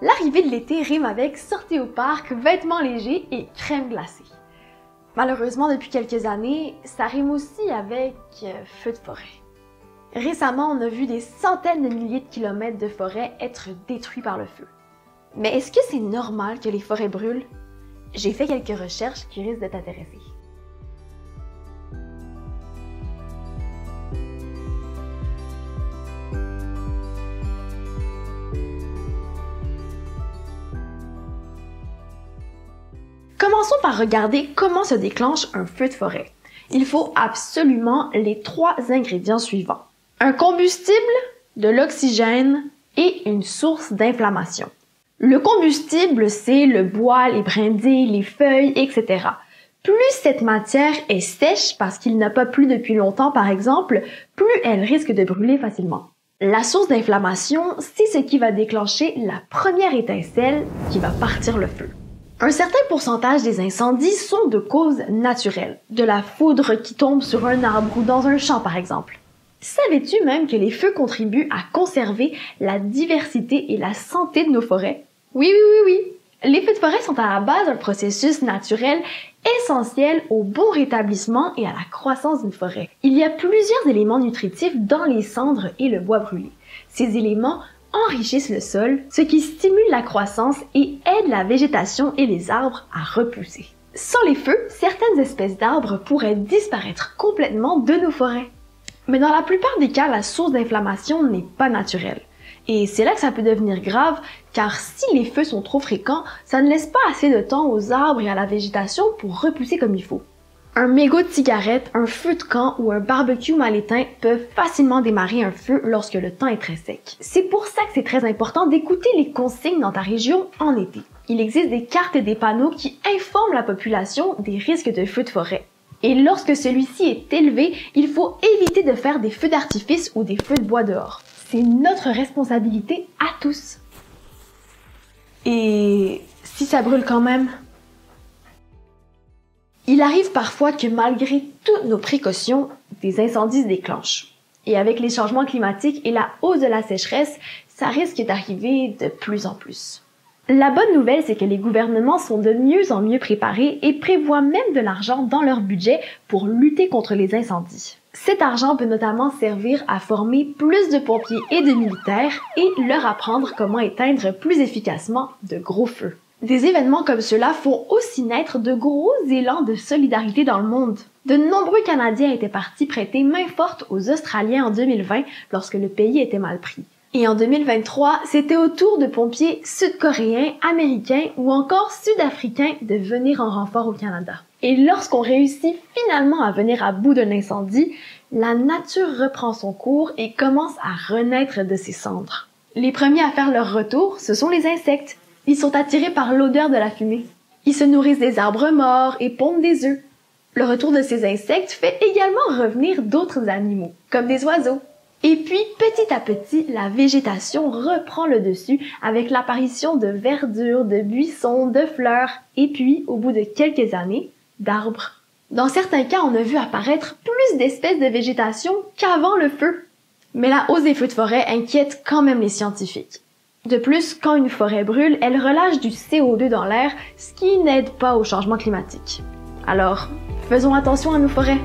L'arrivée de l'été rime avec sortie au parc, vêtements légers et crème glacée. Malheureusement, depuis quelques années, ça rime aussi avec feu de forêt. Récemment, on a vu des centaines de milliers de kilomètres de forêts être détruits par le feu. Mais est-ce que c'est normal que les forêts brûlent? J'ai fait quelques recherches qui risquent de t'intéresser. Commençons par regarder comment se déclenche un feu de forêt. Il faut absolument les 3 ingrédients suivants. Un combustible, de l'oxygène et une source d'inflammation. Le combustible, c'est le bois, les brindilles, les feuilles, etc. Plus cette matière est sèche parce qu'il n'a pas plu depuis longtemps par exemple, plus elle risque de brûler facilement. La source d'inflammation, c'est ce qui va déclencher la première étincelle qui va partir le feu. Un certain pourcentage des incendies sont de causes naturelles, de la foudre qui tombe sur un arbre ou dans un champ par exemple. Savais-tu même que les feux contribuent à conserver la diversité et la santé de nos forêts? Oui. Les feux de forêt sont à la base d'un processus naturel essentiel au bon rétablissement et à la croissance d'une forêt. Il y a plusieurs éléments nutritifs dans les cendres et le bois brûlé. Ces éléments enrichissent le sol, ce qui stimule la croissance et aide la végétation et les arbres à repousser. Sans les feux, certaines espèces d'arbres pourraient disparaître complètement de nos forêts. Mais dans la plupart des cas, la source d'inflammation n'est pas naturelle. Et c'est là que ça peut devenir grave, car si les feux sont trop fréquents, ça ne laisse pas assez de temps aux arbres et à la végétation pour repousser comme il faut. Un mégot de cigarette, un feu de camp ou un barbecue mal éteint peuvent facilement démarrer un feu lorsque le temps est très sec. C'est pour ça que c'est très important d'écouter les consignes dans ta région en été. Il existe des cartes et des panneaux qui informent la population des risques de feux de forêt. Et lorsque celui-ci est élevé, il faut éviter de faire des feux d'artifice ou des feux de bois dehors. C'est notre responsabilité à tous. Et si ça brûle quand même? Il arrive parfois que malgré toutes nos précautions, des incendies se déclenchent. Et avec les changements climatiques et la hausse de la sécheresse, ça risque d'arriver de plus en plus. La bonne nouvelle, c'est que les gouvernements sont de mieux en mieux préparés et prévoient même de l'argent dans leur budget pour lutter contre les incendies. Cet argent peut notamment servir à former plus de pompiers et de militaires et leur apprendre comment éteindre plus efficacement de gros feux. Des événements comme cela font aussi naître de gros élans de solidarité dans le monde. De nombreux Canadiens étaient partis prêter main forte aux Australiens en 2020 lorsque le pays était mal pris. Et en 2023, c'était au tour de pompiers sud-coréens, américains ou encore sud-africains de venir en renfort au Canada. Et lorsqu'on réussit finalement à venir à bout d'un incendie, la nature reprend son cours et commence à renaître de ses cendres. Les premiers à faire leur retour, ce sont les insectes. Ils sont attirés par l'odeur de la fumée. Ils se nourrissent des arbres morts et pondent des œufs. Le retour de ces insectes fait également revenir d'autres animaux, comme des oiseaux. Et puis, petit à petit, la végétation reprend le dessus avec l'apparition de verdure, de buissons, de fleurs, et puis, au bout de quelques années, d'arbres. Dans certains cas, on a vu apparaître plus d'espèces de végétation qu'avant le feu. Mais la hausse des feux de forêt inquiète quand même les scientifiques. De plus, quand une forêt brûle, elle relâche du CO2 dans l'air, ce qui n'aide pas au changement climatique. Alors, faisons attention à nos forêts.